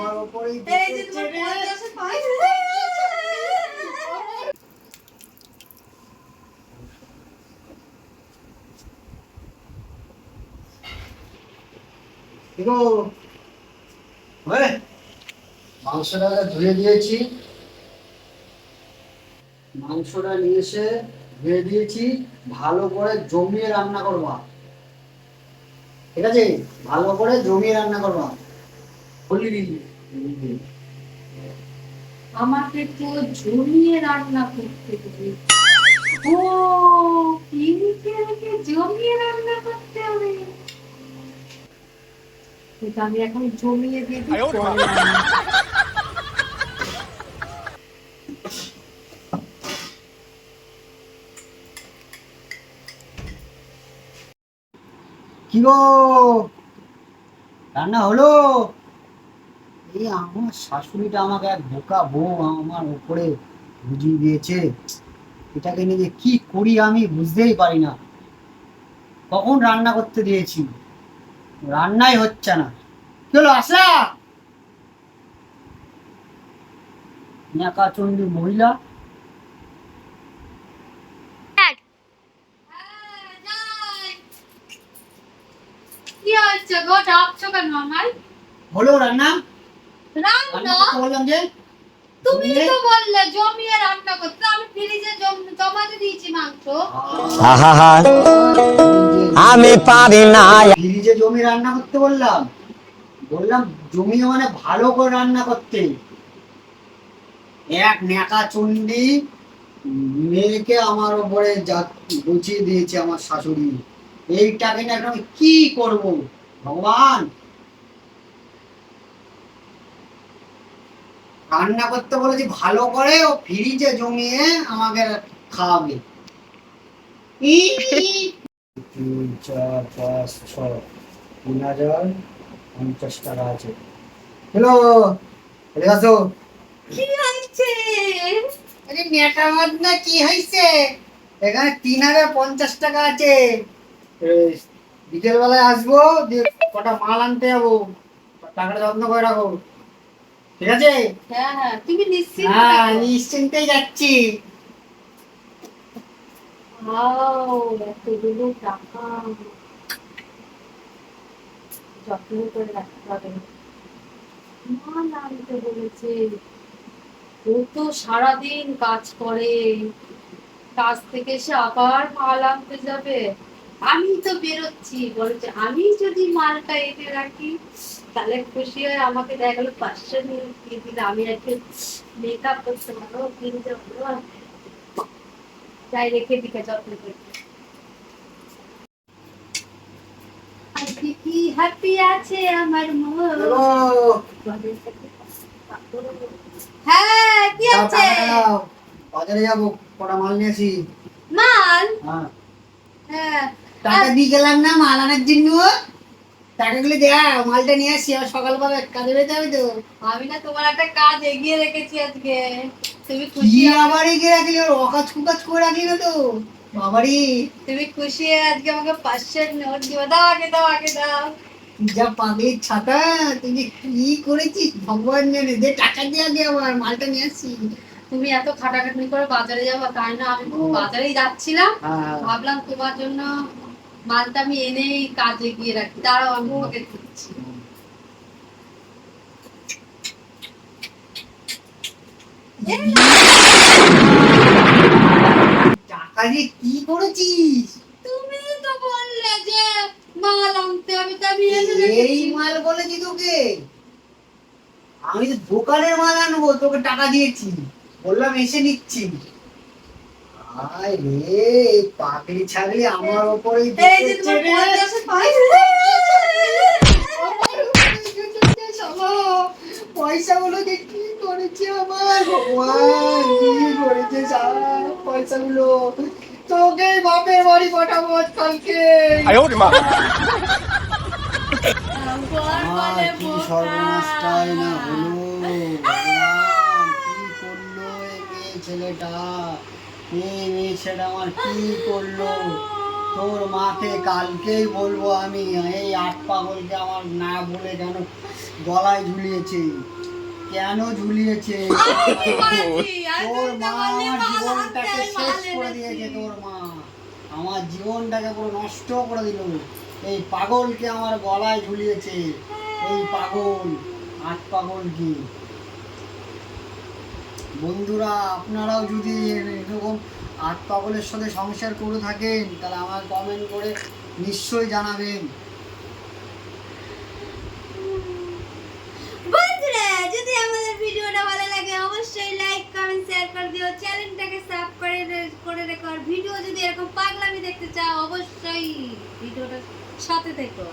আমার উপরেই এই যে তোমার পঞ্চাশে পাই। দেখো মাংসটা ধুয়ে দিয়েছি, মাংসটা নিয়ে এসে ধুয়ে দিয়েছি, ভালো করে জমিয়ে রান্না করবা, ঠিক আছে? ভালো করে জমিয়ে রান্না করবা। আমাকে তো জমিয়ে রান্না করতে হবে। ও আমাকে জমিয়ে রান্না করতে হবে। এটা আমি এখন জমিয়ে দিয়ে দিই পরে রান্না। কি গো, রান্না হলো? এই আমার শাশুড়িটা আমাকে এক বোকা বউ আমার উপরে বুঝিয়ে দিয়েছে। এটাকে নিয়ে যে কি করি আমি বুঝতেই পারি না। কখন রান্না করতে দিয়েছি, রান্নাই হচ্ছে না। কি হলো, আসলা ন্যাকাচন্ডী মহিলা। কি হচ্ছে গো, ডাকছো কেন আমার? হলো রান্না? রান্না রান্না করতে বললাম যে। তুমি তো বললে জমিয়ে রান্না করতে, আমি ফ্রিজে জমাতে দিয়েছি মাংস। আহা আমি পারি না। ফ্রিজে জমি রান্না করতে বললাম? বললাম জমিয়ে মানে ভালো করে রান্না করতে। এক ন্যাকাচন্ডী মেয়েকে আমার উপরে বুঝিয়ে দিয়েছে আমার শাশুড়ি। এইটাকে নিয়ে এখন আমি কি করব ভগবান? রান্না করতে বলেছি ভালো করে, ও ফ্রিজে জমিয়ে আমাকে খাওয়াবে। 3, 4, 5, 6, 3,050 টাকা আছে। হ্যালো, এদিকে আসো। কি হয়েছে? আরে নেটা মদনা কি হয়েছে? এখানে 3,050 টাকা আছে। বিকেল বেলায় আসবো, দিয়ে কটা মাল আনতে যাবো। টাকাটা যত্ন করে রাখো, ঠিক আছে? হ্যাঁ হ্যাঁ, তুমি নিশ্চিত হ্যাঁ, থাকো। নিশ্চিন্তেই যাচ্ছি। এতগুলো টাকা যত্ন করে রাখতে হবে। মা আনতে বলেছে। ও তো সারাদিন কাজ করে, কাজ থেকে এসে আবার মাল আনতে যাবে। আমি তো বেরোচ্ছি, বলেছে আমি যদি মালটা এনে রাখি তাহলে খুশি হয়ে আমাকে দেখা গেলো 500 নিয়ে দিয়ে দিলে আমি একটু মেকআপ করতে পারবো, কিনতে পারবো। তাই রেখে দিকে যত্ন করে। আজকে কি হ্যাপি আছে আমার মন। হ্যালো, হ্যাঁ কি দাও, আছে? টাকাটা দাও। বাজারে যাবো, কটা মাল নিয়ে আসি। মাল? হ্যাঁ, হ্যাঁ টাকা দিয়ে গেলাম না মাল আনার জন্য। টাকাগুলো দেয়া, মালটা নিয়ে আসি, আর সকালবেলা কাজে বেরোতে হবে তো। আমি না তোমার একটা কাজ এগিয়ে রেখেছি আজকে, তুমি কি খুশি হবে। আবার এগিয়ে রাখলি? ওর অকাজ কুকাজ করে রাখলি না তো বাবারি। তুমি খুশি হয়ে আজকে আমাকে 500 নোট দিবা। দাও আগে, দাও আগে, দাও। তুই যা পাগলির ছাতা, তুই যে কি করেছিস ভগবান জানে। যে টাকা দিয়ে আগে আমার মালটা নিয়ে আসি। তুমি এত খাটাখাটনি করে বাজারে যাবো তাই না, আমি বাজারেই যাচ্ছিলাম। হ্যাঁ, ভাবলাম তোমার জন্য মালটা আমি এনেই কাজ এগিয়ে রাখি। দাঁড়াও আমি তোমাকে দিচ্ছি। টাকা দিয়ে কি করেছিস? তুমি তো বললে যে মাল আনতে হবে, তা আমি এনে এই রেখেছি। মাল বলেছি তোকে? আমি তো দোকানের মাল আনবো, তোকে টাকা দিয়েছি, বললাম এসে নিচ্ছি। আয় রে, পাগলি ছাগলি আমার উপরেই এই যে তোমার পঞ্চাশে পাই। পয়সাগুলো যে কি করেছে আমার ভগবান, কি করেছে সারা পয়সাগুলো। তোকে বাপের বাড়ি পাঠাবো কালকে। আমার কি সর্বনাশটাই না হলো, ভগবান কি করলো এই মেয়ে ছেলেটা? এই মেয়ে ছেলেটা আমার কি করলো? তোর মাকে কালকেই বলবো আমি, এই আট পাগলকে আমার না বলে কেন গলায় ঝুলিয়েছে, কেন ঝুলিয়েছে? আমি কি করেছি? আমি তোর তো মা বললে আমার মাল হাতে জীবনটাকে আমি মাল শেষ করে এনেছি। দিয়েছে, তোর মা আমার জীবনটাকে পুরো নষ্ট করে দিল। এই পাগলকে আমার গলায় ঝুলিয়েছে, এই পাগল, আট পাগল কি। বন্ধুরা আপনারাও যদি এরকম আট পাগলের সাথে সংসার করে থাকেন তাহলে আমার কমেন্ট করে নিশ্চয়ই জানাবেন। বন্ধুরা যদি আমাদের ভিডিওটা ভালো লাগে অবশ্যই লাইক কমেন্ট শেয়ার করে দিও, চ্যানেলটাকে সাবস্ক্রাইব করে রেখো। আর ভিডিও যদি এরকম পাগলামি দেখতে চাও অবশ্যই ভিডিওটার সাথে থেকো।